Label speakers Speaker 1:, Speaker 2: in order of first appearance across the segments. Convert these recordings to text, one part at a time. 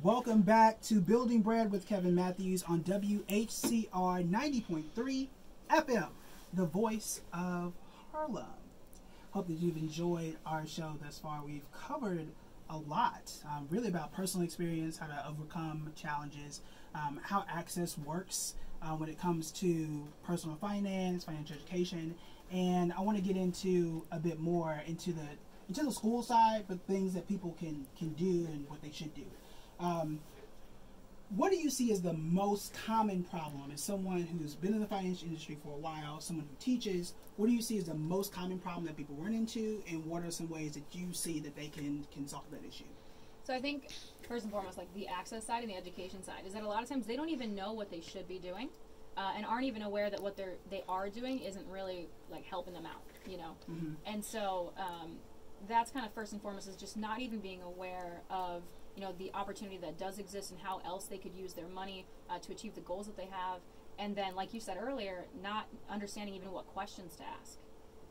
Speaker 1: Welcome back to Building Bread with Kevin Matthews on WHCR 90.3 FM, the voice of Harlem. Hope that you've enjoyed our show thus far. We've covered a lot, really about personal experience, how to overcome challenges, how access works when it comes to personal finance, financial education, and I want to get into a bit more into the school side, but things that people can do and what they should do. What do you see as the most common problem as someone who's been in the financial industry for a while, someone who teaches? What do you see as the most common problem that people run into, and what are some ways that you see that they can solve that issue?
Speaker 2: So I think first and foremost, like the access side and the education side, is that a lot of times they don't even know what they should be doing, and aren't even aware that what they are doing isn't really like helping them out, you know.
Speaker 1: Mm-hmm.
Speaker 2: And so that's kind of first and foremost, is just not even being aware of, you know, the opportunity that does exist and how else they could use their money to achieve the goals that they have. And then, like you said earlier, not understanding even what questions to ask.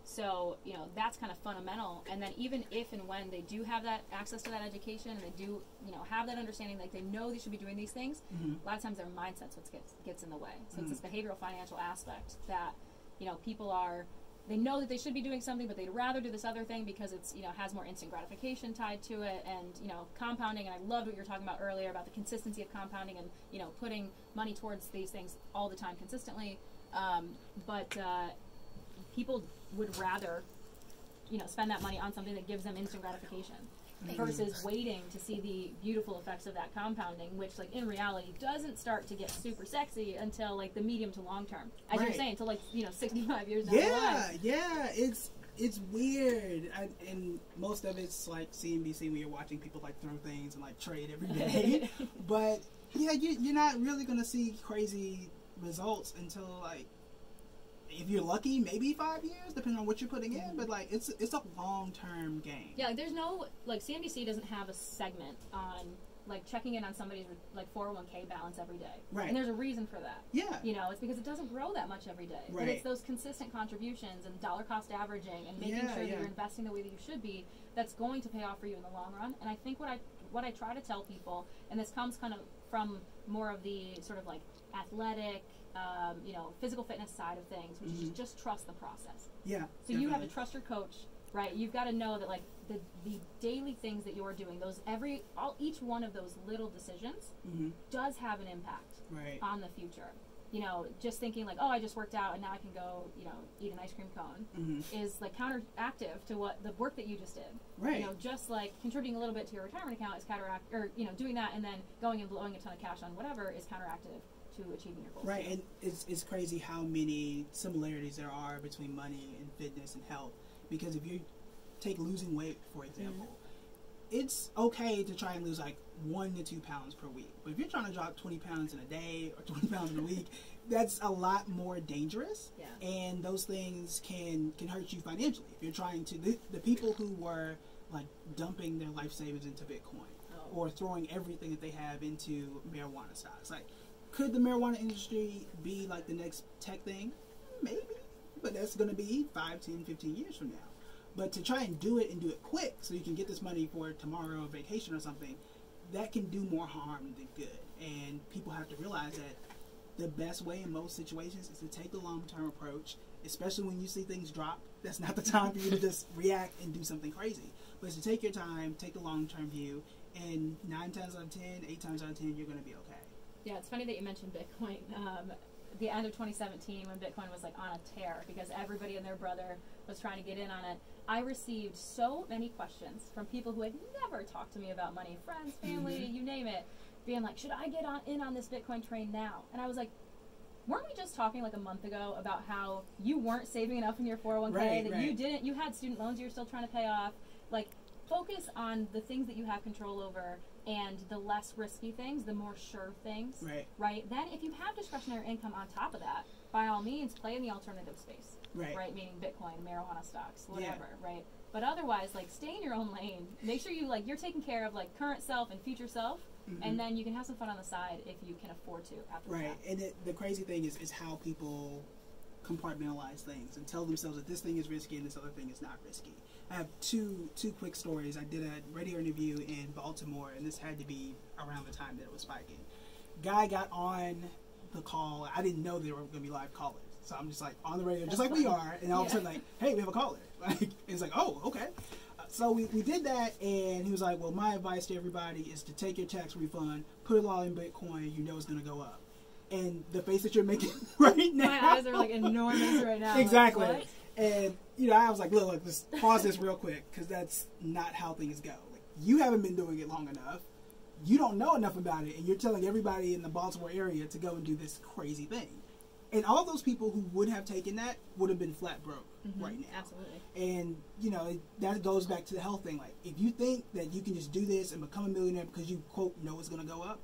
Speaker 2: So, you know, that's kind of fundamental. And then even if and when they do have that access to that education and they do, you know, have that understanding, like they know they should be doing these things,
Speaker 1: Mm-hmm.
Speaker 2: a lot of times their mindset's what gets in the way. So
Speaker 1: Mm-hmm.
Speaker 2: it's this behavioral financial aspect that, you know, they know that they should be doing something, but they'd rather do this other thing because it's, you know, has more instant gratification tied to it, and, you know, compounding. And I loved what you were talking about earlier about the consistency of compounding and, you know, putting money towards these things all the time consistently. But people would rather, you know, spend that money on something that gives them instant gratification versus waiting to see the beautiful effects of that compounding, which, like, in reality doesn't start to get super sexy until, like, the medium to long term, as you're saying, until, like, you know, 65 years down the line.
Speaker 1: Yeah, it's weird, and most of it's like CNBC when you're watching people like throw things and like trade every day. But yeah, you're not really gonna see crazy results until, like, if you're lucky, maybe 5 years, depending on what you're putting in. But like, it's a long-term game.
Speaker 2: Yeah, like there's no, like, CNBC doesn't have a segment on like checking in on somebody's like 401k balance every day.
Speaker 1: Right.
Speaker 2: And there's a reason for that.
Speaker 1: Yeah.
Speaker 2: You know, it's because it doesn't grow that much every day.
Speaker 1: Right.
Speaker 2: But it's those consistent contributions and dollar cost averaging and making sure that you're investing the way that you should be that's going to pay off for you in the long run. And I think what I try to tell people, and this comes kind of from more of the sort of like athletic, you know, physical fitness side of things, which is just trust the process.
Speaker 1: Yeah.
Speaker 2: So
Speaker 1: definitely.
Speaker 2: you have to trust your coach, right? You've got to know that, like, the daily things that you're doing, each one of those little decisions does have an impact on the future. You know, just thinking like, oh, I just worked out and now I can go, you know, eat an ice cream cone is like counteractive to what the work that you just did.
Speaker 1: Right.
Speaker 2: You know, just like contributing a little bit to your retirement account is or, you know, doing that and then going and blowing a ton of cash on whatever is counteractive to achieving your goals.
Speaker 1: Right, and it's crazy how many similarities there are between money and fitness and health. Because if you take losing weight, for example, it's okay to try and lose like 1 to 2 pounds per week. But if you're trying to drop 20 pounds in a day or 20 pounds in a week, that's a lot more dangerous.
Speaker 2: Yeah.
Speaker 1: And those things can hurt you financially. If you're trying to, the people who were like dumping their life savings into Bitcoin or throwing everything that they have into marijuana stocks, like, could the marijuana industry be like the next tech thing? Maybe, but that's going to be 5, 10, 15 years from now. But to try and do it quick so you can get this money for tomorrow, vacation or something, that can do more harm than good. And people have to realize that the best way in most situations is to take the long-term approach, especially when you see things drop. That's not the time for you to just react and do something crazy. But it's to take your time, take the long-term view, and 9 times out of 10, 8 times out of 10, you're going to be okay.
Speaker 2: Yeah, it's funny that you mentioned Bitcoin. The end of 2017, when Bitcoin was like on a tear because everybody and their brother was trying to get in on it, I received so many questions from people who had never talked to me about money, friends, family, you name it, being like, should I get in on this Bitcoin train now? And I was like, weren't we just talking like a month ago about how you weren't saving enough in your 401k, you had student loans you were still trying to pay off? Like, focus on the things that you have control over and the less risky things, the more sure things, right? Then if you have discretionary income on top of that, by all means, play in the alternative space, right? Meaning Bitcoin, marijuana stocks, whatever, right? But otherwise, like, stay in your own lane. Make sure you, like, you're taking care of, like, current self and future self, and then you can have some fun on the side if you can afford to after that.
Speaker 1: Right, and the crazy thing is how people compartmentalize things and tell themselves that this thing is risky and this other thing is not risky. I have two quick stories. I did a radio interview in Baltimore, and this had to be around the time that it was spiking. Guy got on the call. I didn't know there were going to be live callers. So I'm just like on the radio, just like we are, and all of a sudden like, hey, we have a caller. Like, it's like, oh, okay. So we did that, and he was like, well, my advice to everybody is to take your tax refund, put it all in Bitcoin, you know it's going to go up. And the face that you're making right now.
Speaker 2: My eyes are like enormous right now.
Speaker 1: Exactly.
Speaker 2: Like,
Speaker 1: and, you know, I was like, look, just pause this real quick, because that's not how things go. Like, you haven't been doing it long enough. You don't know enough about it, and you're telling everybody in the Baltimore area to go and do this crazy thing. And all those people who would have taken that would have been flat broke right now.
Speaker 2: Absolutely.
Speaker 1: And, you know, that goes back to the health thing. Like, if you think that you can just do this and become a millionaire because you, quote, know it's going to go up,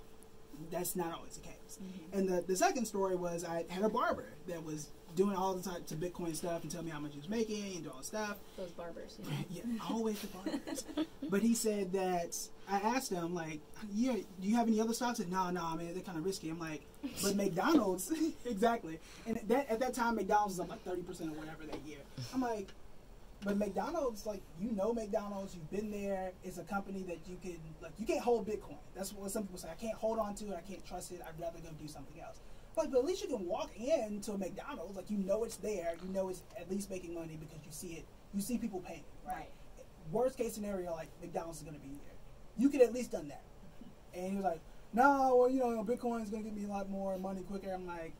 Speaker 1: that's not always the case. And the second story was I had a barber that was doing all the types of Bitcoin stuff and telling me how much he was making and doing all the stuff.
Speaker 2: Those barbers.
Speaker 1: Yeah, always the barbers. But he said that, I asked him, like, yeah, do you have any other stocks? And no, man, they're kind of risky. I'm like, but McDonald's, exactly. And at that time, McDonald's was up like 30% or whatever that year. I'm like, but McDonald's, like, you know McDonald's, you've been there. It's a company that you can, like, you can't hold Bitcoin. That's what some people say. I can't hold on to it. I can't trust it. I'd rather go do something else. But at least you can walk into a McDonald's, like, you know it's there. You know it's at least making money because you see it. You see people paying, right? Worst case scenario, like, McDonald's is going to be here. You could at least done that. And he was like, no, well, you know, Bitcoin is going to give me a lot more money quicker. I'm like,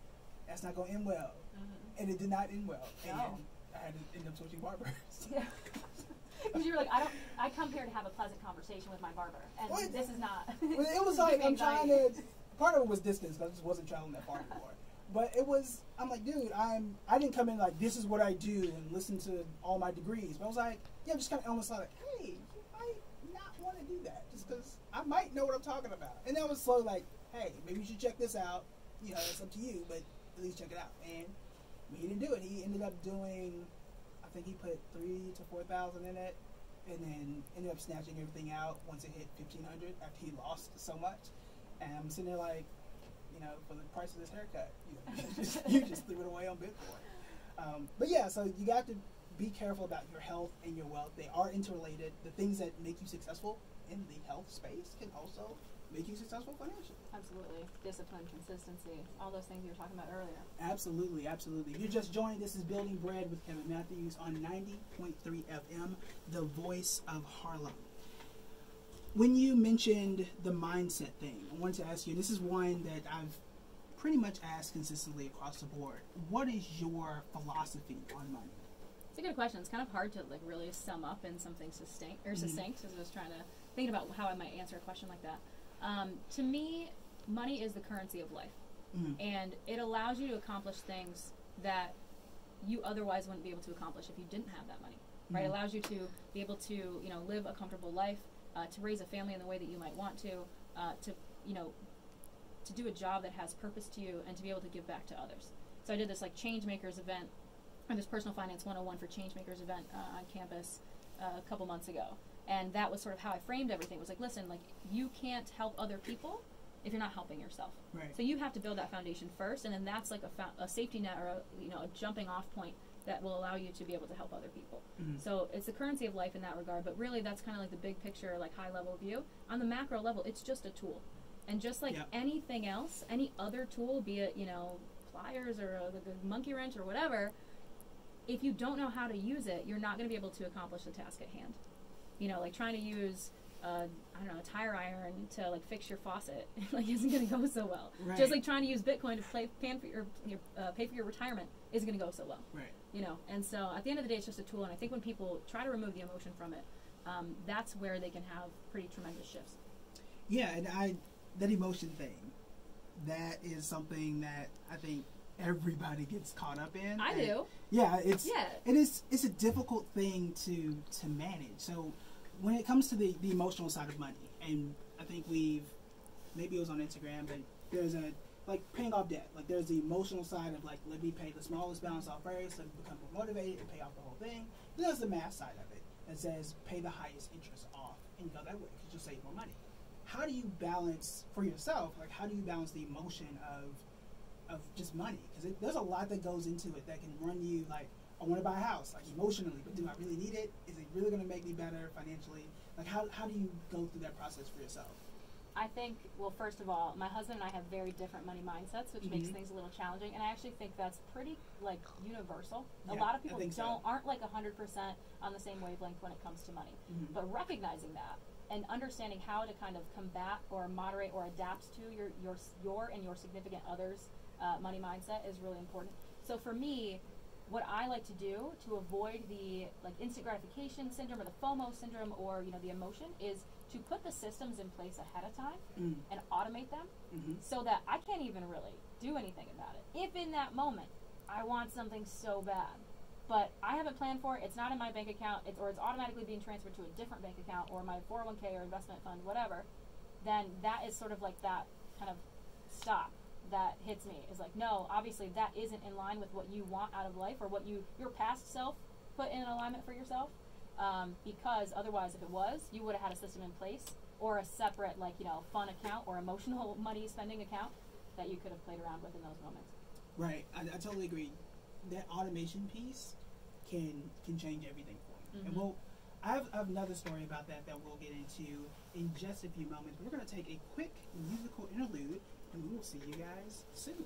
Speaker 1: that's not going to end well. And it did not end well. And I had to end up switching barbers.
Speaker 2: Yeah. Because you were like, I come here to have a pleasant conversation with my barber. And this is not.
Speaker 1: Well, it was like, I'm trying to, part of it was distance, because I just wasn't traveling that far before. But it was, I'm like, dude, I didn't come in like, this is what I do and listen to all my degrees. But I was like, yeah, just kind of almost like, hey, you might not want to do that just because I might know what I'm talking about. And that was slowly like, hey, maybe you should check this out. You know, it's up to you, but at least check it out. And he didn't do it. He ended up doing, I think he put 3,000 to 4,000 in it, and then ended up snatching everything out once it hit 1,500 after he lost so much. And I'm sitting there like, you know, for the price of this haircut, you just threw it away on Bitcoin. But yeah, so you got to be careful about your health and your wealth. They are interrelated. The things that make you successful in the health space can also make you successful financially.
Speaker 2: Absolutely. Discipline, consistency, all those things you were talking about earlier.
Speaker 1: Absolutely, absolutely. If you just joined, this is Building Bread with Kevin Matthews on 90.3 FM, the voice of Harlem. When you mentioned the mindset thing, I wanted to ask you, this is one that I've pretty much asked consistently across the board. What is your philosophy on money?
Speaker 2: It's a good question. It's kind of hard to like really sum up in something succinct, because I was trying to think about how I might answer a question like that. To me, money is the currency of life, and it allows you to accomplish things that you otherwise wouldn't be able to accomplish if you didn't have that money. Right? It allows you to be able to, you know, live a comfortable life, to raise a family in the way that you might want to you know, to do a job that has purpose to you, and to be able to give back to others. So I did this like Changemakers event, or this Personal Finance 101 for Changemakers event on campus a couple months ago. And that was sort of how I framed everything. It was like, listen, like, you can't help other people if you're not helping yourself.
Speaker 1: Right.
Speaker 2: So you have to build that foundation first, and then that's like a safety net, or a jumping off point that will allow you to be able to help other people. So it's the currency of life in that regard, but really that's kind of like the big picture, like high level view. On the macro level, it's just a tool. And just like anything else, any other tool, be it, you know, pliers or a monkey wrench or whatever, if you don't know how to use it, you're not going to be able to accomplish the task at hand. You know, like trying to use, I don't know, a tire iron to like fix your faucet, like isn't going to go so well.
Speaker 1: Right.
Speaker 2: Just like trying to use Bitcoin to pay for your retirement isn't going to go so well.
Speaker 1: Right.
Speaker 2: You know, and so at the end of the day, it's just a tool. And I think when people try to remove the emotion from it, that's where they can have pretty tremendous shifts.
Speaker 1: Yeah, and that emotion thing, that is something that I think everybody gets caught up in.
Speaker 2: I do.
Speaker 1: Yeah, it's a difficult thing to manage. So when it comes to the emotional side of money, and I think maybe it was on Instagram, but there's a, like, paying off debt. Like, there's the emotional side of, like, let me pay the smallest balance off first, let me become more motivated and pay off the whole thing. Then there's the math side of it that says pay the highest interest off and go that way because you'll save more money. How do you balance, for yourself, like, how do you balance the emotion of just money? Because there's a lot that goes into it that can run you, like, I want to buy a house, like emotionally, but do I really need it? Is it really going to make me better financially? Like, how do you go through that process for yourself?
Speaker 2: I think, well, first of all, my husband and I have very different money mindsets, which makes things a little challenging, and I actually think that's pretty, like, universal. A lot of people aren't, like, 100% on the same wavelength when it comes to money. But recognizing that and understanding how to kind of combat or moderate or adapt to your and your significant other's money mindset is really important. So for me, what I like to do to avoid the like instant gratification syndrome or the FOMO syndrome or the emotion is to put the systems in place ahead of time and automate them so that I can't even really do anything about it. If in that moment I want something so bad, but I haven't planned for it, it's not in my bank account, or it's automatically being transferred to a different bank account or my 401k or investment fund, whatever, then that is sort of like that kind of stop that hits me. Is like, no, obviously that isn't in line with what you want out of life or what your past self put in alignment for yourself, because otherwise if it was, you would have had a system in place or a separate fun account or emotional money spending account that you could have played around with in those moments. Right.
Speaker 1: I totally agree. That automation piece can change everything for you. And I have another story about that we'll get into in just a few moments. But we're going to take a quick musical interlude, and we will see you guys soon.